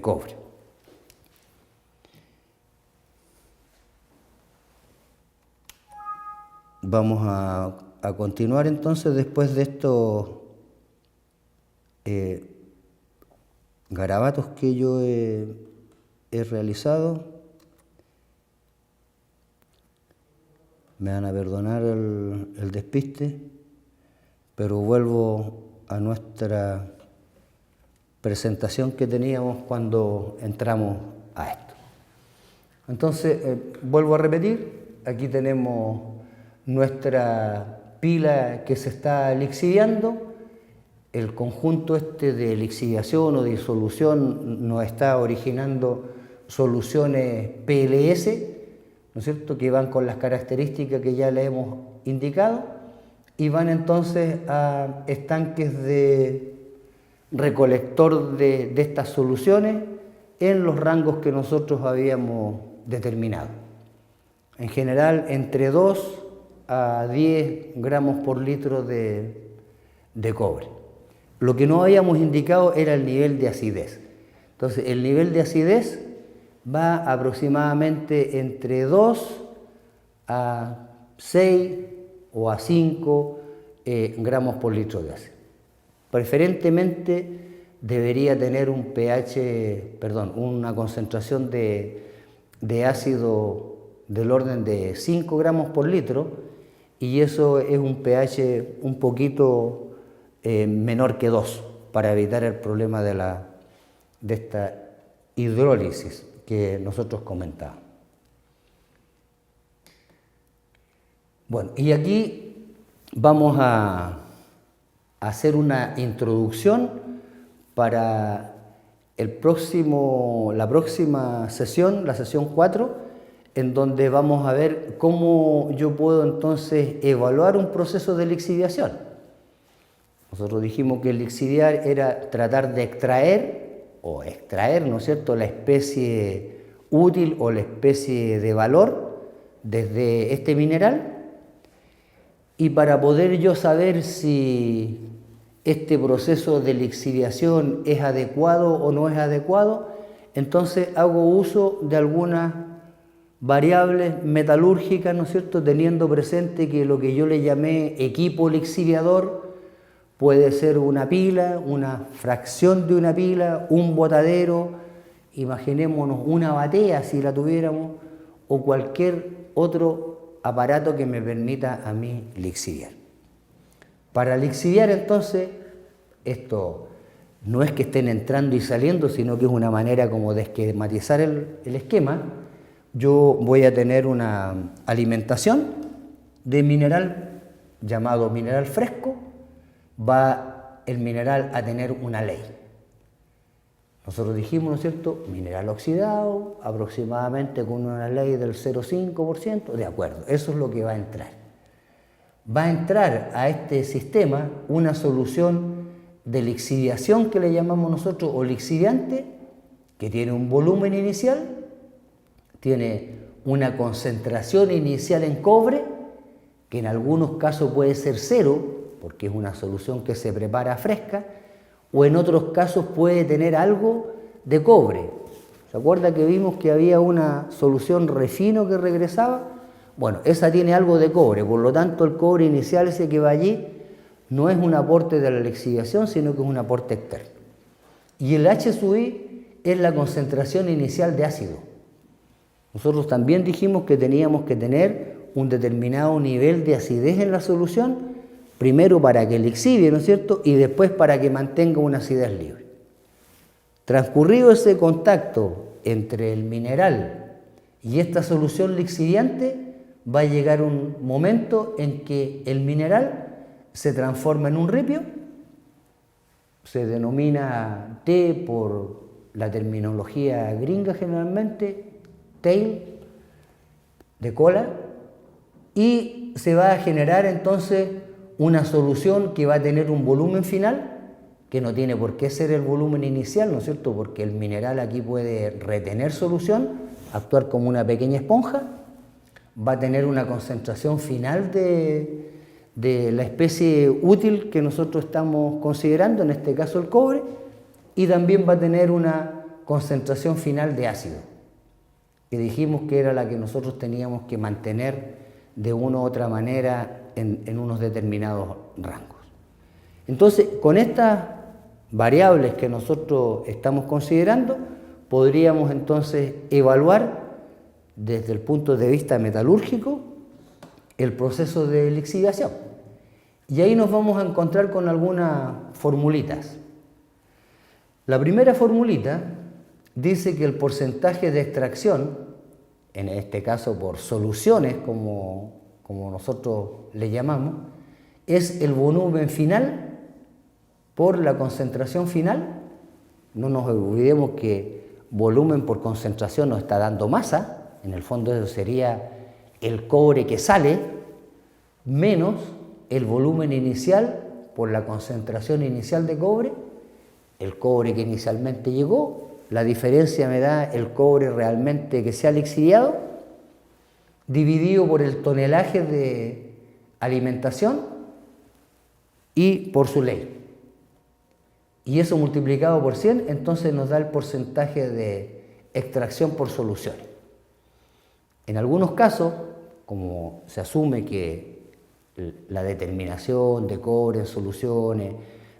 S1: cobre. Vamos a continuar entonces después de estos garabatos que yo he realizado. Me van a perdonar el despiste, pero vuelvo a nuestra presentación que teníamos cuando entramos a esto. Entonces, vuelvo a repetir, aquí tenemos nuestra pila que se está lixiviando, el conjunto este de lixiviación o disolución nos está originando soluciones PLS, ¿no es cierto?, que van con las características que ya le hemos indicado y van entonces a estanques de recolector de estas soluciones en los rangos que nosotros habíamos determinado. En general, entre 2 a 10 gramos por litro de cobre. Lo que no habíamos indicado era el nivel de acidez. Entonces, el nivel de acidez va aproximadamente entre 2 a 6 o a 5 gramos por litro de ácido. Preferentemente debería tener un pH, una concentración de ácido del orden de 5 gramos por litro, y eso es un pH un poquito menor que 2, para evitar el problema de esta hidrólisis que nosotros comentábamos. Bueno, y aquí vamos a hacer una introducción para la próxima sesión, la sesión 4, en donde vamos a ver cómo yo puedo entonces evaluar un proceso de lixiviación. Nosotros dijimos que lixiviar era tratar de extraer, ¿no es cierto?, la especie útil o la especie de valor desde este mineral, y para poder yo saber si este proceso de lixiviación es adecuado o no es adecuado, entonces hago uso de algunas variables metalúrgicas, ¿no es cierto?, teniendo presente que lo que yo le llamé equipo lixiviador puede ser una pila, una fracción de una pila, un botadero, imaginémonos una batea si la tuviéramos, o cualquier otro aparato que me permita a mí lixiviar. Para lixiviar entonces, esto no es que estén entrando y saliendo, sino que es una manera como de esquematizar el esquema. Yo voy a tener una alimentación de mineral llamado mineral fresco, va el mineral a tener una ley. Nosotros dijimos, ¿no es cierto?, mineral oxidado, aproximadamente con una ley del 0,5%, de acuerdo, eso es lo que va a entrar. Va a entrar a este sistema una solución de lixiviación que le llamamos nosotros, o lixiviante, que tiene un volumen inicial, tiene una concentración inicial en cobre, que en algunos casos puede ser 0, porque es una solución que se prepara fresca, o en otros casos puede tener algo de cobre. ¿Se acuerda que vimos que había una solución refino que regresaba? Bueno, esa tiene algo de cobre, por lo tanto el cobre inicial ese que va allí no es un aporte de la lixiviación, sino que es un aporte externo. Y el H/I es la concentración inicial de ácido. Nosotros también dijimos que teníamos que tener un determinado nivel de acidez en la solución, primero para que lixivie, ¿no es cierto?, y después para que mantenga una acidez libre. Transcurrido ese contacto entre el mineral y esta solución lixiviante, va a llegar un momento en que el mineral se transforma en un ripio, se denomina T por la terminología gringa generalmente, tail, de cola, y se va a generar entonces una solución que va a tener un volumen final, que no tiene por qué ser el volumen inicial, ¿no es cierto?, porque el mineral aquí puede retener solución, actuar como una pequeña esponja, va a tener una concentración final de la especie útil que nosotros estamos considerando, en este caso el cobre, y también va a tener una concentración final de ácido, que dijimos que era la que nosotros teníamos que mantener de una u otra manera en unos determinados rangos. Entonces, con estas variables que nosotros estamos considerando, podríamos entonces evaluar desde el punto de vista metalúrgico el proceso de lixiviación. Y ahí nos vamos a encontrar con algunas formulitas. La primera formulita dice que el porcentaje de extracción, en este caso por soluciones como nosotros le llamamos, es el volumen final por la concentración final. No nos olvidemos que volumen por concentración nos está dando masa, en el fondo eso sería el cobre que sale menos el volumen inicial por la concentración inicial de cobre, el cobre que inicialmente llegó, la diferencia me da el cobre realmente que se ha lixiviado, dividido por el tonelaje de alimentación y por su ley. Y eso multiplicado por 100, entonces nos da el porcentaje de extracción por soluciones. En algunos casos, como se asume que la determinación de cobre en soluciones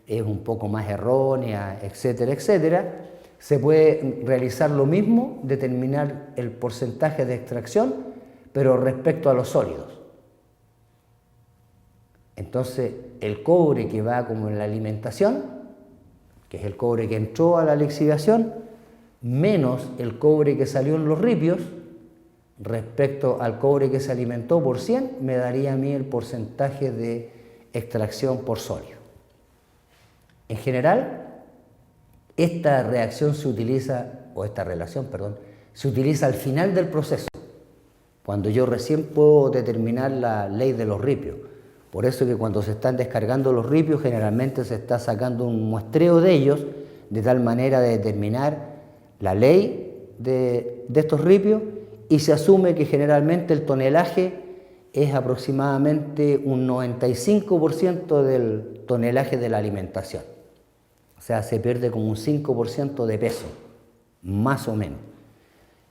S1: es un poco más errónea, etcétera, etcétera, se puede realizar lo mismo, determinar el porcentaje de extracción, pero respecto a los sólidos. Entonces, el cobre que va como en la alimentación, que es el cobre que entró a la lixiviación, menos el cobre que salió en los ripios, respecto al cobre que se alimentó por 100, me daría a mí el porcentaje de extracción por sólido. En general, esta reacción se utiliza, o esta relación, perdón, se utiliza al final del proceso, cuando yo recién puedo determinar la ley de los ripios. Por eso que cuando se están descargando los ripios, generalmente se está sacando un muestreo de ellos, de tal manera de determinar la ley de estos ripios, y se asume que generalmente el tonelaje es aproximadamente un 95% del tonelaje de la alimentación. O sea, se pierde como un 5% de peso, más o menos.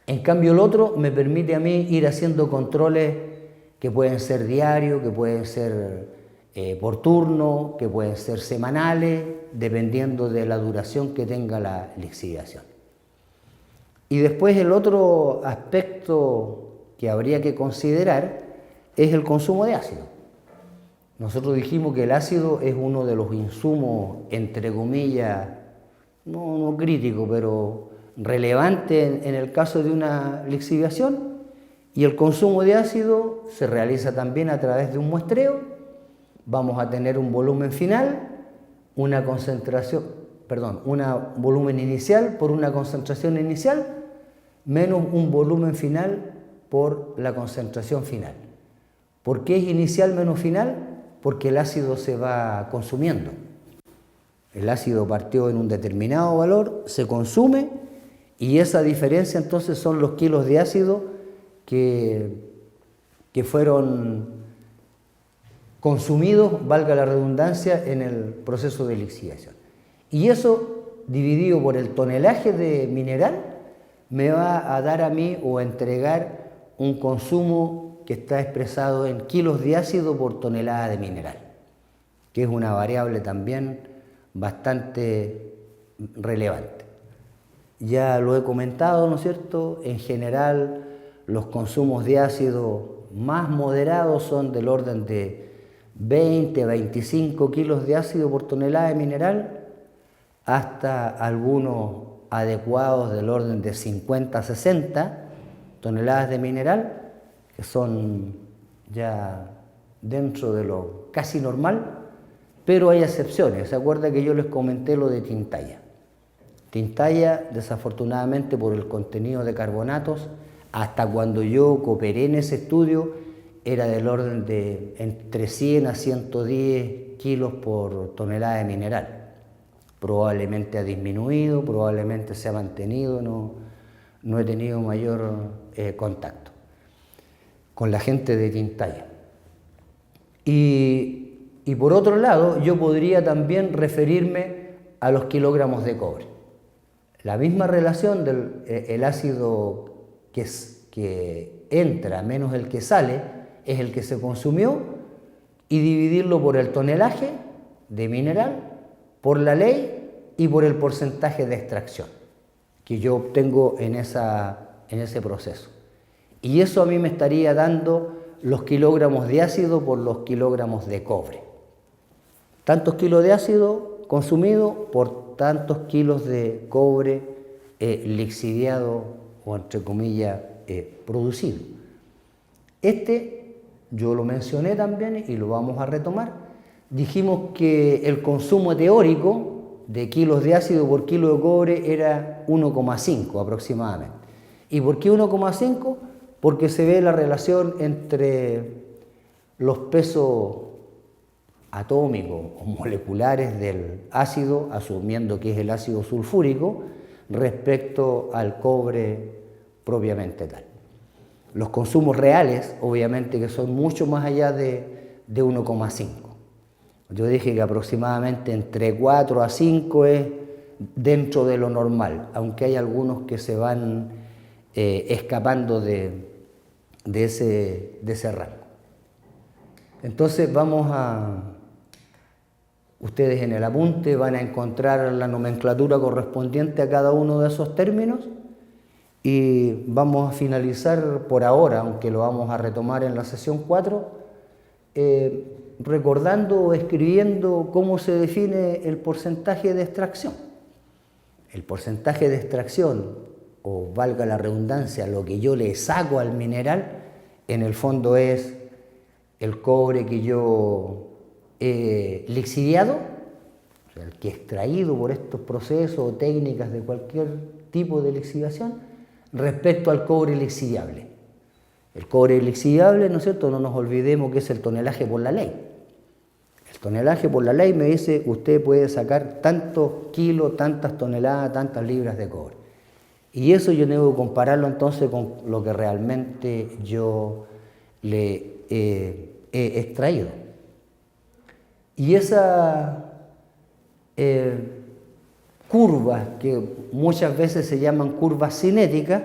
S1: En cambio, el otro me permite a mí ir haciendo controles que pueden ser diarios, que pueden ser por turno, que pueden ser semanales, dependiendo de la duración que tenga la lixiviación. Y después el otro aspecto que habría que considerar es el consumo de ácido. nosotros dijimos que el ácido es uno de los insumos, entre comillas, no crítico, pero relevante en el caso de una lixiviación, y el consumo de ácido se realiza también a través de un muestreo. Vamos a tener un volumen final, un volumen inicial por una concentración inicial, menos un volumen final por la concentración final. ¿Por qué es inicial menos final? Porque el ácido se va consumiendo. El ácido partió en un determinado valor, se consume, y esa diferencia entonces son los kilos de ácido que fueron consumidos, valga la redundancia, en el proceso de lixiviación. Y eso, dividido por el tonelaje de mineral, me va a dar a mí o a entregar un consumo que está expresado en kilos de ácido por tonelada de mineral, que es una variable también bastante relevante. Ya lo he comentado, ¿no es cierto? En general, los consumos de ácido más moderados son del orden de 20 a 25 kilos de ácido por tonelada de mineral, hasta algunos adecuados del orden de 50 a 60 toneladas de mineral, que son ya dentro de lo casi normal, pero hay excepciones. ¿Se acuerda que yo les comenté lo de Tintaya? Tintaya, desafortunadamente por el contenido de carbonatos, hasta cuando yo cooperé en ese estudio, era del orden de entre 100 a 110 kilos por tonelada de mineral. Probablemente ha disminuido, probablemente se ha mantenido, no he tenido mayor contacto con la gente de Tintaya. Y por otro lado, yo podría también referirme a los kilogramos de cobre. La misma relación del ácido que entra menos el que sale es el que se consumió, y dividirlo por el tonelaje de mineral, por la ley y por el porcentaje de extracción que yo obtengo en ese proceso. Y eso a mí me estaría dando los kilogramos de ácido por los kilogramos de cobre. Tantos kilos de ácido consumido por tantos kilos de cobre lixiviado o entre comillas producido. Yo lo mencioné también y lo vamos a retomar. Dijimos que el consumo teórico de kilos de ácido por kilo de cobre era 1,5 aproximadamente. ¿Y por qué 1,5? Porque se ve la relación entre los pesos atómicos o moleculares del ácido, asumiendo que es el ácido sulfúrico, respecto al cobre propiamente tal. Los consumos reales, obviamente, que son mucho más allá de 1,5. Yo dije que aproximadamente entre 4 a 5 es dentro de lo normal, aunque hay algunos que se van escapando de ese rango. Entonces ustedes en el apunte van a encontrar la nomenclatura correspondiente a cada uno de esos términos, y vamos a finalizar por ahora, aunque lo vamos a retomar en la sesión 4, recordando o escribiendo cómo se define el porcentaje de extracción. El porcentaje de extracción, o valga la redundancia, lo que yo le saco al mineral, en el fondo es el cobre que yo he lixiviado, o sea, el que he extraído por estos procesos o técnicas de cualquier tipo de lixiviación, respecto al cobre lixiviable. El cobre lixiviable, ¿no es cierto?, no nos olvidemos que es el tonelaje por la ley. El tonelaje por la ley me dice que usted puede sacar tantos kilos, tantas toneladas, tantas libras de cobre. Y eso yo debo compararlo entonces con lo que realmente yo le he extraído. Y esa curvas que muchas veces se llaman curvas cinéticas,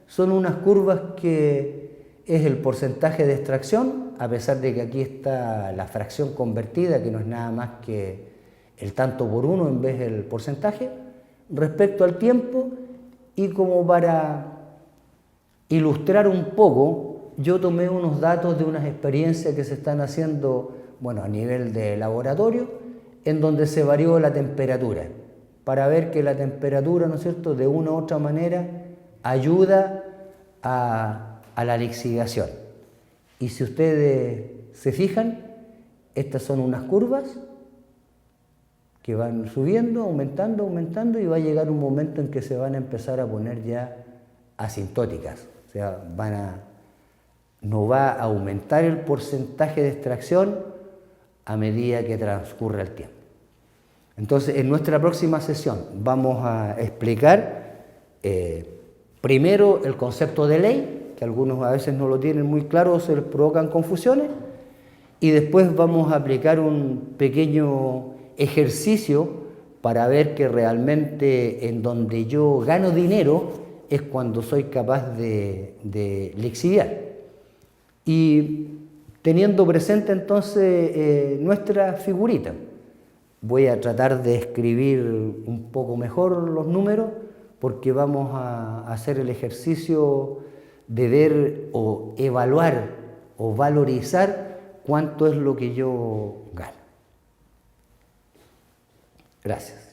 S1: son unas curvas que es el porcentaje de extracción, a pesar de que aquí está la fracción convertida, que no es nada más que el tanto por uno en vez del porcentaje, respecto al tiempo. Y como para ilustrar un poco, yo tomé unos datos de unas experiencias que se están haciendo bueno, a nivel de laboratorio, en donde se varió la temperatura, para ver que la temperatura, ¿no es cierto?, de una u otra manera ayuda a la lixiviación. Y si ustedes se fijan, estas son unas curvas que van subiendo, aumentando, aumentando, y va a llegar un momento en que se van a empezar a poner ya asintóticas. O sea, no va a aumentar el porcentaje de extracción a medida que transcurre el tiempo. Entonces, en nuestra próxima sesión vamos a explicar primero el concepto de ley, que algunos a veces no lo tienen muy claro o se les provocan confusiones, y después vamos a aplicar un pequeño ejercicio para ver que realmente en donde yo gano dinero es cuando soy capaz de lixiviar. Y teniendo presente entonces nuestra figurita, voy a tratar de escribir un poco mejor los números porque vamos a hacer el ejercicio de ver o evaluar o valorizar cuánto es lo que yo gano. Gracias.